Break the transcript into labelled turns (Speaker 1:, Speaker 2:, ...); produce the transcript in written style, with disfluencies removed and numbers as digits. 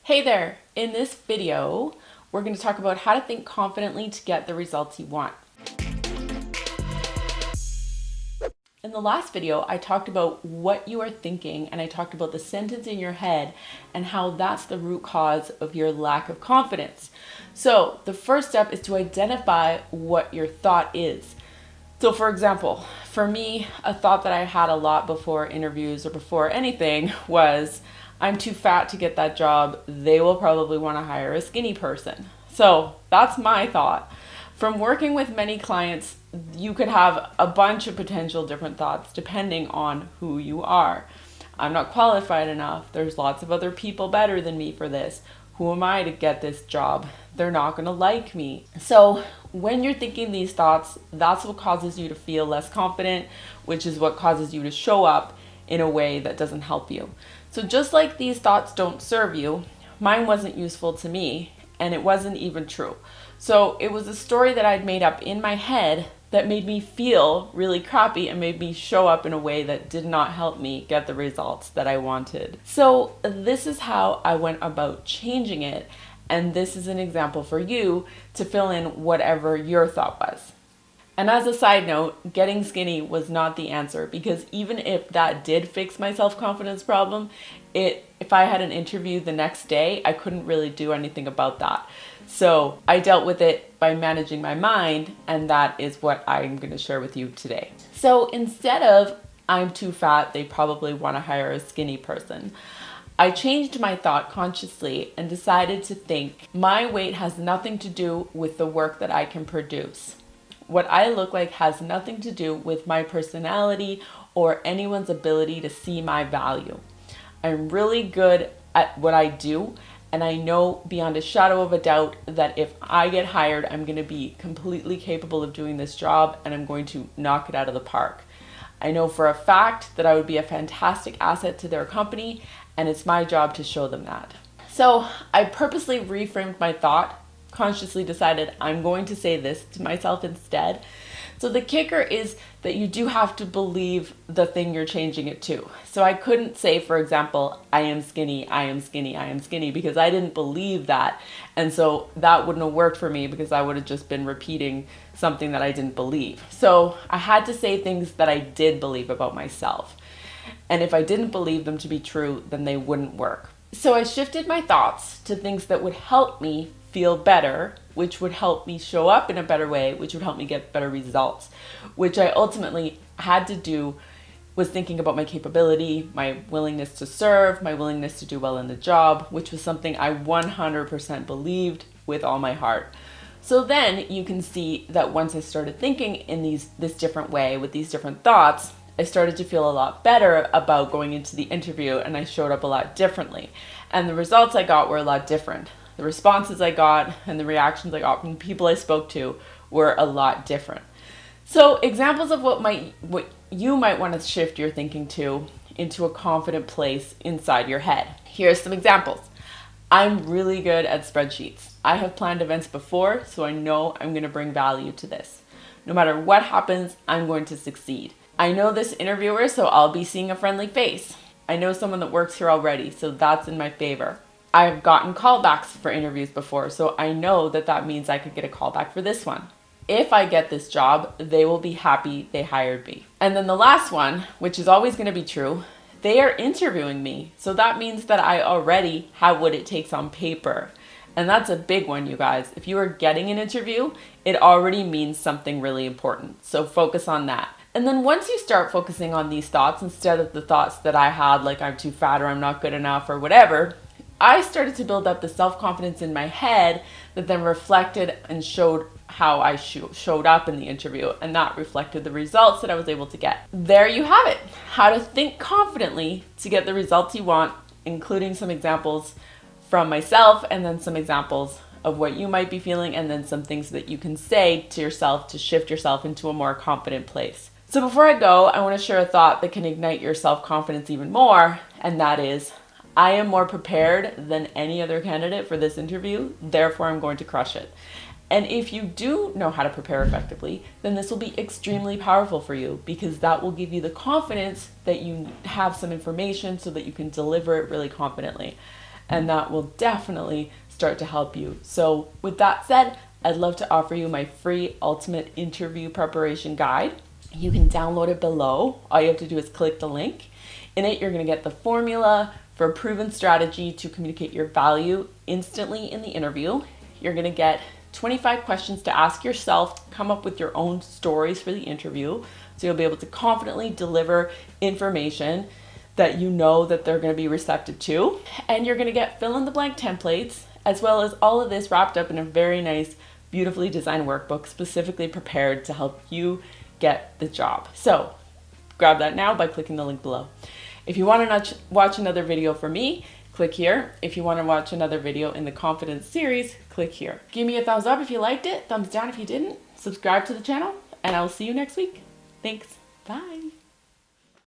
Speaker 1: Hey there! In this video, we're going to talk about how to think confidently to get the results you want. In the last video, I talked about what you are thinking and I talked about the sentence in your head and how that's the root cause of your lack of confidence. So the first step is to identify what your thought is. So for example, for me, a thought that I had a lot before interviews or before anything was, I'm too fat to get that job. They will probably want to hire a skinny person. So that's my thought. From working with many clients, you could have a bunch of potential different thoughts depending on who you are. I'm not qualified enough. There's lots of other people better than me for this. Who am I to get this job? They're not going to like me. So when you're thinking these thoughts, that's what causes you to feel less confident, which is what causes you to show up in a way that doesn't help you. So just like these thoughts don't serve you, mine wasn't useful to me, and it wasn't even true. So it was a story that I'd made up in my head that made me feel really crappy and made me show up in a way that did not help me get the results that I wanted. So this is how I went about changing it, and this is an example for you to fill in whatever your thought was. And as a side note, getting skinny was not the answer, because even if that did fix my self-confidence problem, if I had an interview the next day, I couldn't really do anything about that. So I dealt with it by managing my mind, and that is what I'm going to share with you today. So instead of, I'm too fat, they probably want to hire a skinny person, I changed my thought consciously and decided to think, my weight has nothing to do with the work that I can produce. What I look like has nothing to do with my personality or anyone's ability to see my value. I'm really good at what I do, and I know beyond a shadow of a doubt that if I get hired, I'm going to be completely capable of doing this job and I'm going to knock it out of the park. I know for a fact that I would be a fantastic asset to their company, and it's my job to show them that. So I purposely reframed my thought, consciously decided I'm going to say this to myself instead. So the kicker is that you do have to believe the thing you're changing it to. So I couldn't say, for example, I am skinny, I am skinny, I am skinny, because I didn't believe that. And so that wouldn't have worked for me, because I would have just been repeating something that I didn't believe. So I had to say things that I did believe about myself. And if I didn't believe them to be true, then they wouldn't work. So I shifted my thoughts to things that would help me feel better, which would help me show up in a better way, which would help me get better results, which I ultimately had to do was thinking about my capability, my willingness to serve, my willingness to do well in the job, which was something I 100% believed with all my heart. So then you can see that once I started thinking in this different way with these different thoughts, I started to feel a lot better about going into the interview, and I showed up a lot differently. And the results I got were a lot different. The responses I got and the reactions I got from the people I spoke to were a lot different. So examples of what you might want to shift your thinking to into a confident place inside your head. Here's some examples. I'm really good at spreadsheets. I have planned events before, so I know I'm going to bring value to this. No matter what happens, I'm going to succeed. I know this interviewer, so I'll be seeing a friendly face. I know someone that works here already, so that's in my favor. I've gotten callbacks for interviews before, so I know that that means I could get a callback for this one. If I get this job, they will be happy they hired me. And then the last one, which is always going to be true, they are interviewing me. So that means that I already have what it takes on paper. And that's a big one, you guys. If you are getting an interview, it already means something really important. So focus on that. And then once you start focusing on these thoughts, instead of the thoughts that I had, like I'm too fat or I'm not good enough or whatever, I started to build up the self-confidence in my head that then reflected and showed how I showed up in the interview, and that reflected the results that I was able to get. There you have it, how to think confidently to get the results you want, including some examples from myself and then some examples of what you might be feeling, and then some things that you can say to yourself to shift yourself into a more confident place. So before I go, I want to share a thought that can ignite your self-confidence even more, and that is, I am more prepared than any other candidate for this interview, therefore I'm going to crush it. And if you do know how to prepare effectively, then this will be extremely powerful for you, because that will give you the confidence that you have some information so that you can deliver it really confidently. and that will definitely start to help you. So with that said, I'd love to offer you my free ultimate interview preparation guide. You can download it below. All you have to do is click the link. In it, you're going to get the formula for a proven strategy to communicate your value instantly in the interview. You're going to get 25 questions to ask yourself, come up with your own stories for the interview. So you'll be able to confidently deliver information that you know that they're going to be receptive to. And you're going to get fill in the blank templates, as well as all of this wrapped up in a very nice, beautifully designed workbook specifically prepared to help you get the job. So grab that now by clicking the link below. If you want to watch another video from me, click here. If you want to watch another video in the confidence series, click here. Give me a thumbs up if you liked it, thumbs down if you didn't, subscribe to the channel, and I will see you next week. Thanks. Bye.